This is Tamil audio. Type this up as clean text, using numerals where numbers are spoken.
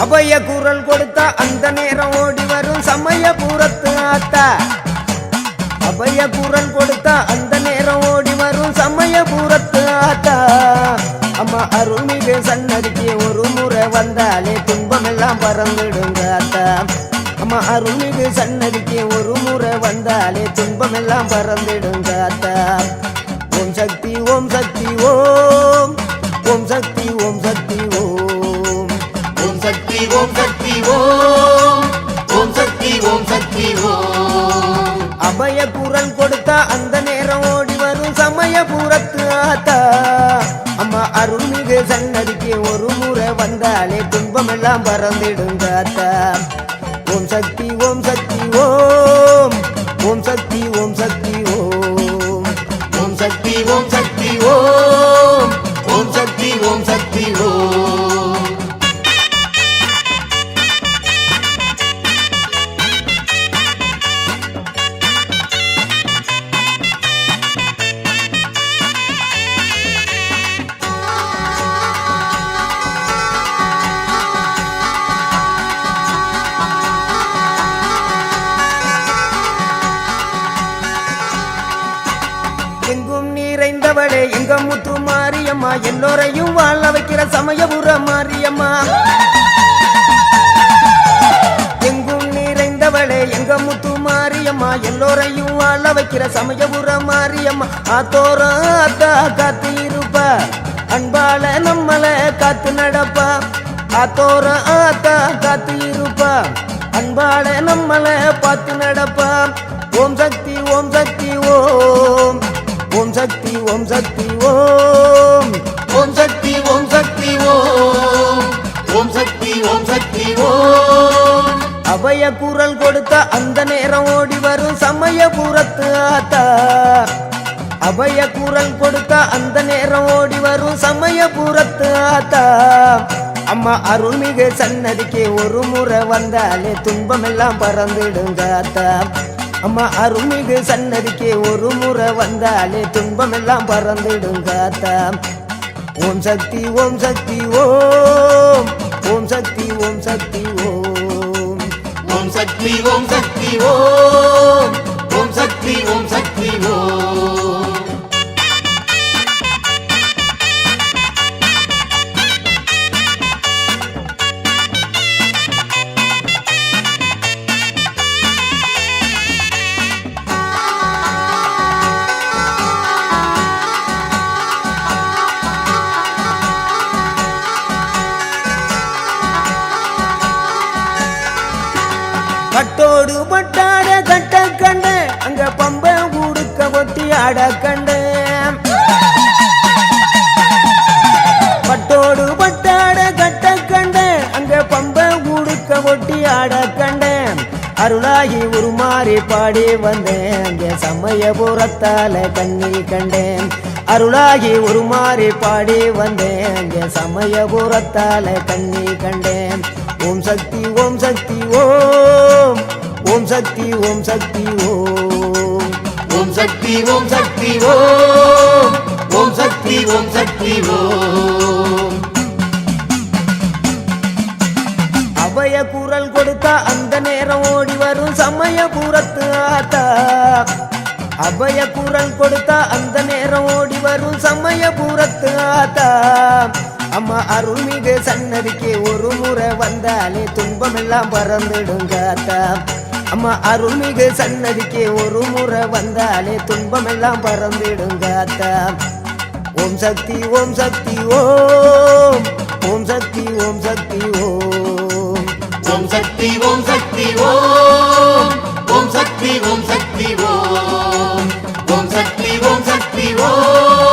அபய குரல் கொடுத்தா அந்த நேரம் ஓடி வரும் சமயபுரத்து ஆத்தா. அபய குரல் கொடுத்தா அந்த நேரம் ஓடி வரும் சமயபுரத்து ஆத்தா. அம்மா அருள்மிகு சன்னதிக்கு ஒரு முறை வந்தாலே துன்பமெல்லாம் பறந்துடுங்க ஆத்தா. அம்மா அருள்மிகு சன்னதிக்கு ஒரு முறை வந்தாலே துன்பமெல்லாம் பறந்துடுங்க ஆத்தா. ஓம் சக்தி ஓம் சக்தி ஓம், ஓம் சக்தி ஓம் சக்தி ஓம், ஓம் சக்தி ஓம் சக்தி ஓம், ஓம் சக்தி ஓம் சக்தி ஓம். அபய குரல் கொடுத்தா அந்த நேரம் ஓடி வரும் சமயபுரத்து ஆத்தா. அம்மா அருள்மிகு சன்னதிக்கு ஒரு முறை வந்தாலே துன்பமெல்லாம் பறந்துடுங்க ஆத்தா. ஓம் சக்தி ஓம் சக்தி ஓம், ஓம் சக்தி ஓம் சக்தி ஓம், ஓம் சக்தி ஓம் சக்தி ஓம், ஓம் சக்தி ஓம் சக்தி ஓம். எங்கும் நிறைந்தவளே எங்க முத்து மாரியம்மா, எல்லோரையும் வாழ வைக்கிற சமயபுர மாரியம்மா. எங்கும் நிறைந்தவளே எங்க முத்து மாரியம்மா, எல்லோரையும் வாழ வைக்கிற சமயபுர மாரியம்மா. ஆத்தோர ஆத்தா காத்து இருப்ப, அன்பால நம்மள காத்து நடப்பா. ஆத்தோர ஆத்தா காத்து இருப்ப, அன்பால நம்மள பார்த்து நடப்பா. ஓம் சக்தி ஓம் சக்தி ஓம், ஓம் சக்தி ஓம் சக்தி ஓம், ஓம் சக்தி ஓம் சக்தி ஓம், ஓம் சக்தி ஓம் சக்தி ஓம். அபய குரல் கொடுத்தா அந்த நேரம் ஓடி வரும் சமயபுரத்து ஆத்தா. அபய குரல் கொடுத்தா அந்த நேரம் ஓடி வரும் சமயபுரத்து ஆத்தா. அம்மா அருள்மிகு சன்னதிக்கு ஒரு முறை வந்தாலே துன்பமெல்லாம் பறந்துடுங்க ஆத்தா. அம்மா அருள்மிகு சன்னதிக்கு ஒரு முறை வந்தாலே துன்பமெல்லாம் பறந்துடுங்க ஆத்தா. ஓம் சக்தி ஓம் சக்தி ஓம், ஓம் சக்தி ஓம் சக்தி ஓம், ஓம் சக்தி ஓம் சக்தி ஓம், ஓம் சக்தி ஓம் சக்தி ஓம். பட்டோடு பட்டாட கட்ட கண்ட, அங்க பம்ப ஊடுக்க ஒட்டி ஆட கண்ட. பட்டோடு பட்டாட கட்ட கண்ட, அங்க பம்ப ஊடுக்க ஒட்டி ஆட கண்ட. அருளாகி உருமாறி பாடி வந்தேன், அங்க சமயபுரத்தால கண்ணி கண்டேன். அருளாகி உருமாறி பாடி வந்தேன், அங்க சமயபுரத்தால கண்ணி கண்டேன். ஓம் சக்தி ஓம் சக்தி ஓம், ஓம் சக்தி ஓம் சக்தி ஓம், ஓம் சக்தி ஓம் சக்தி ஓம், ஓம் சக்தி ஓம் சக்தி ஓம். அபய குரல் கொடுத்தா அந்த நேரம் ஓடி வரும் சமயபுரத்து ஆத்தா. அபய குரல் கொடுத்தா அந்த நேரம் ஓடி வரும் சமயபுரத்து ஆத்தா. அம்மா அருள்மிகு சன்னதிக்கு ஒரு முறை வந்தாலே துன்பமெல்லாம் பறந்துடுங்க ஆத்தா. அம்மா அருள்மிகு சன்னதிக்கு ஒரு முறை வந்தாலே துன்பமெல்லாம் பறந்துடுங்க ஆத்தா. ஓம் சக்தி ஓம் சக்தி ஓம், ஓம் சக்தி ஓம் சக்தி ஓம், ஓம் சக்தி ஓம் சக்தி ஓம், ஓம் சக்தி ஓம் சக்தி ஓம், ஓம் சக்தி ஓம் சக்தி ஓம்.